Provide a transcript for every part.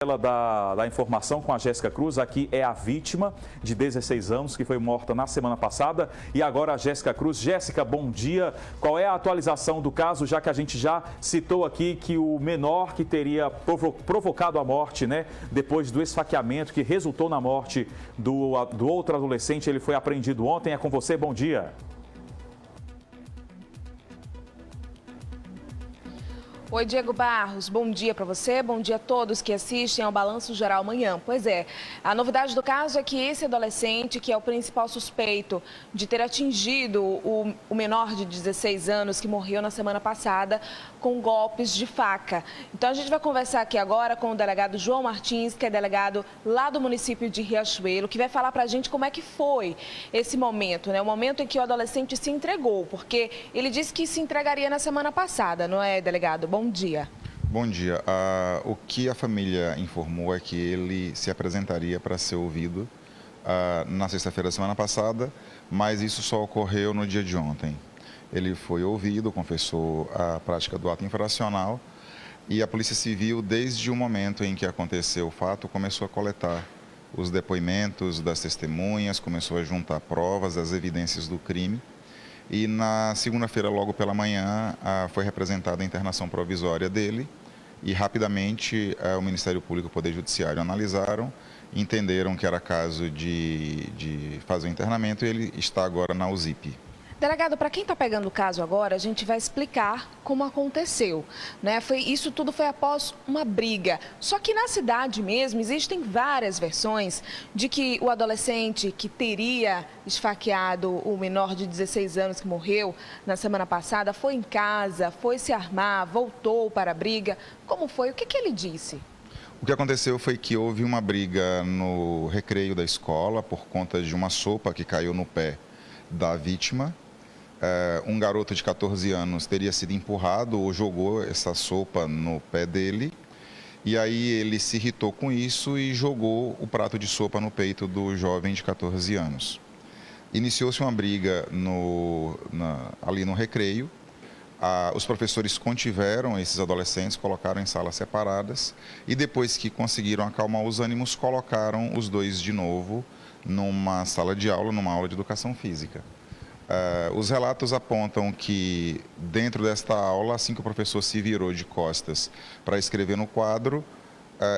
Da informação com a Jéssica Cruz. Aqui é a vítima de 16 anos que foi morta na semana passada e agora a Jéssica Cruz. Jéssica, bom dia. Qual é a atualização do caso, já que a gente já citou aqui que o menor que teria provocado a morte, né, depois do esfaqueamento que resultou na morte do outro adolescente, ele foi apreendido ontem. É com você, bom dia. Oi, Diego Barros, bom dia para você, bom dia a todos que assistem ao Balanço Geral amanhã. Pois é, a novidade do caso é que esse adolescente, que é o principal suspeito de ter atingido o menor de 16 anos que morreu na semana passada com golpes de faca. Então a gente vai conversar aqui agora com o delegado João Martins, que é delegado lá do município de Riachuelo, que vai falar para a gente como é que foi esse momento, né? O momento em que o adolescente se entregou, porque ele disse que se entregaria na semana passada, não é, delegado? Bom dia. Bom dia. O que a família informou é que ele se apresentaria para ser ouvido na sexta-feira da semana passada, mas isso só ocorreu no dia de ontem. Ele foi ouvido, confessou a prática do ato infracional e a Polícia Civil, desde o momento em que aconteceu o fato, começou a coletar os depoimentos das testemunhas, começou a juntar provas, as evidências do crime. E na segunda-feira, logo pela manhã, foi representada a internação provisória dele e rapidamente o Ministério Público e o Poder Judiciário analisaram, entenderam que era caso de fazer o internamento e ele está agora na USIP. Delegado, para quem está pegando o caso agora, a gente vai explicar como aconteceu, né? Isso tudo foi após uma briga. Só que na cidade mesmo existem várias versões de que o adolescente que teria esfaqueado o menor de 16 anos que morreu na semana passada foi em casa, foi se armar, voltou para a briga. Como foi? O que ele disse? O que aconteceu foi que houve uma briga no recreio da escola por conta de uma sopa que caiu no pé da vítima. Um garoto de 14 anos teria sido empurrado ou jogou essa sopa no pé dele. E aí ele se irritou com isso e jogou o prato de sopa no peito do jovem de 14 anos. Iniciou-se uma briga ali no recreio. Os professores contiveram esses adolescentes, colocaram em salas separadas e depois que conseguiram acalmar os ânimos, colocaram os dois de novo numa sala de aula, numa aula de educação física. Os relatos apontam que dentro desta aula, assim que o professor se virou de costas para escrever no quadro,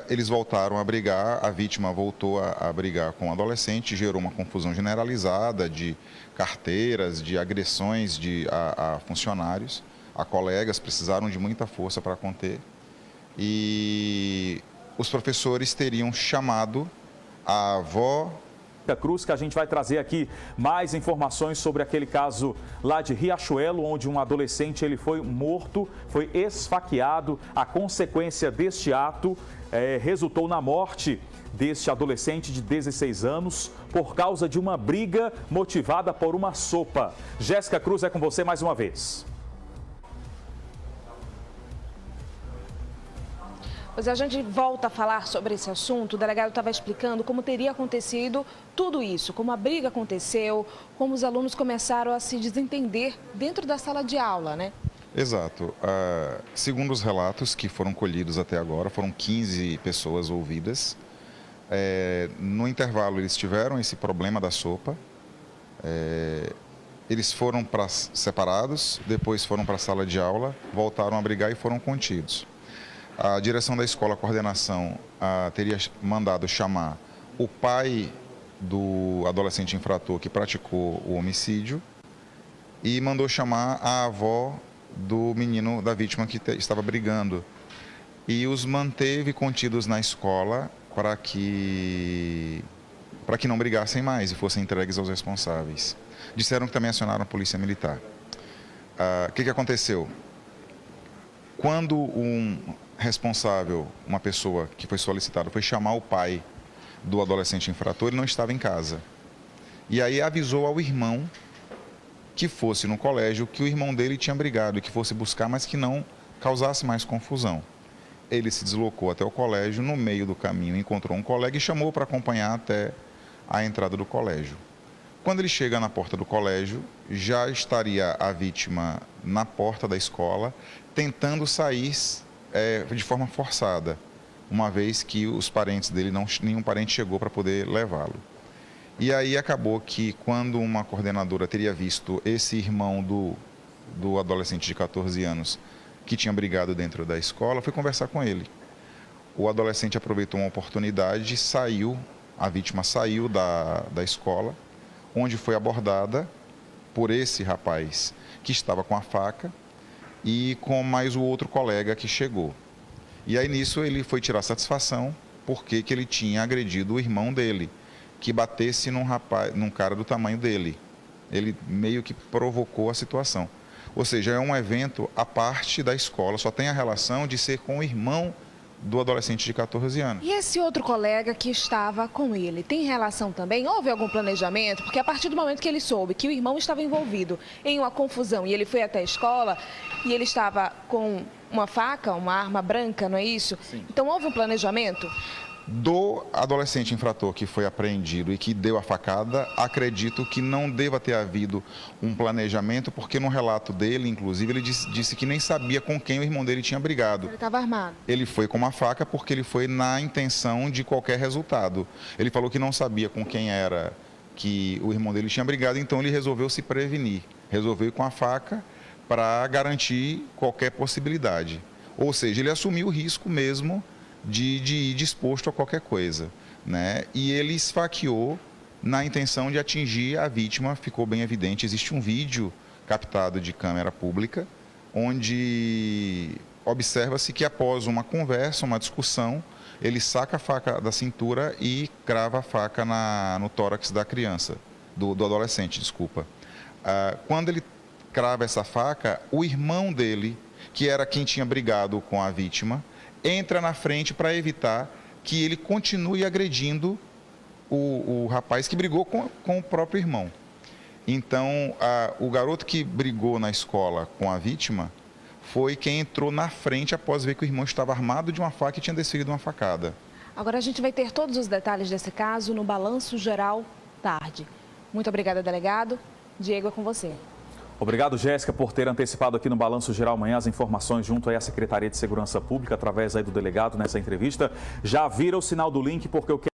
eles voltaram a brigar, a vítima voltou a brigar com o adolescente, gerou uma confusão generalizada de carteiras, de agressões a funcionários, a colegas, precisaram de muita força para conter. E os professores teriam chamado a avó Cruz, que a gente vai trazer aqui mais informações sobre aquele caso lá de Riachuelo, onde um adolescente ele foi morto, foi esfaqueado. A consequência deste ato resultou na morte deste adolescente de 16 anos por causa de uma briga motivada por uma sopa. Jéssica Cruz, é com você mais uma vez. Pois a gente volta a falar sobre esse assunto. O delegado estava explicando como teria acontecido tudo isso, como a briga aconteceu, como os alunos começaram a se desentender dentro da sala de aula, né? Exato. Segundo os relatos que foram colhidos até agora, foram 15 pessoas ouvidas. No intervalo, eles tiveram esse problema da sopa. Eles foram separados, depois foram para a sala de aula, voltaram a brigar e foram contidos. A direção da escola, a coordenação, teria mandado chamar o pai do adolescente infrator que praticou o homicídio e mandou chamar a avó do menino, da vítima que estava brigando. E os manteve contidos na escola para que não brigassem mais e fossem entregues aos responsáveis. Disseram que também acionaram a polícia militar. O que aconteceu? Quando um responsável, uma pessoa que foi solicitada, foi chamar o pai do adolescente infrator, ele não estava em casa. E aí avisou ao irmão que fosse no colégio, que o irmão dele tinha brigado e que fosse buscar, mas que não causasse mais confusão. Ele se deslocou até o colégio, no meio do caminho encontrou um colega e chamou para acompanhar até a entrada do colégio. Quando ele chega na porta do colégio, já estaria a vítima na porta da escola, tentando sair de forma forçada. uma vez que os parentes dele, nenhum parente chegou para poder levá-lo. E aí acabou que quando uma coordenadora teria visto esse irmão do adolescente de 14 anos que tinha brigado dentro da escola, foi conversar com ele. O adolescente aproveitou uma oportunidade e saiu, a vítima saiu da escola, onde foi abordada por esse rapaz que estava com a faca e com mais o outro colega que chegou. E aí nisso ele foi tirar satisfação porque que ele tinha agredido o irmão dele, que batesse num cara do tamanho dele. Ele meio que provocou a situação. Ou seja, é um evento à parte da escola, só tem a relação de ser com o irmão do adolescente de 14 anos. E esse outro colega que estava com ele, tem relação também? Houve algum planejamento? Porque a partir do momento que ele soube que o irmão estava envolvido em uma confusão e ele foi até a escola e ele estava com uma faca, uma arma branca, não é isso? Sim. Então houve um planejamento? Do adolescente infrator que foi apreendido e que deu a facada, acredito que não deva ter havido um planejamento, porque no relato dele, inclusive, ele disse que nem sabia com quem o irmão dele tinha brigado. Ele estava armado. Ele foi com uma faca porque ele foi na intenção de qualquer resultado. Ele falou que não sabia com quem era que o irmão dele tinha brigado, então ele resolveu se prevenir. Resolveu ir com a faca para garantir qualquer possibilidade. Ou seja, ele assumiu o risco mesmo de ir disposto a qualquer coisa, né? E ele esfaqueou na intenção de atingir a vítima, ficou bem evidente. Existe um vídeo captado de câmera pública, onde observa-se que após uma conversa, uma discussão, ele saca a faca da cintura e crava a faca no tórax da criança, do adolescente, desculpa. Quando ele crava essa faca, o irmão dele, que era quem tinha brigado com a vítima, entra na frente para evitar que ele continue agredindo o rapaz que brigou com o próprio irmão. Então, o garoto que brigou na escola com a vítima foi quem entrou na frente após ver que o irmão estava armado de uma faca e tinha desferido uma facada. Agora a gente vai ter todos os detalhes desse caso no Balanço Geral tarde. Muito obrigada, delegado. Diego, é com você. Obrigado, Jéssica, por ter antecipado aqui no Balanço Geral amanhã as informações junto aí à Secretaria de Segurança Pública, através aí do delegado nessa entrevista. Já vira o sinal do link, porque eu quero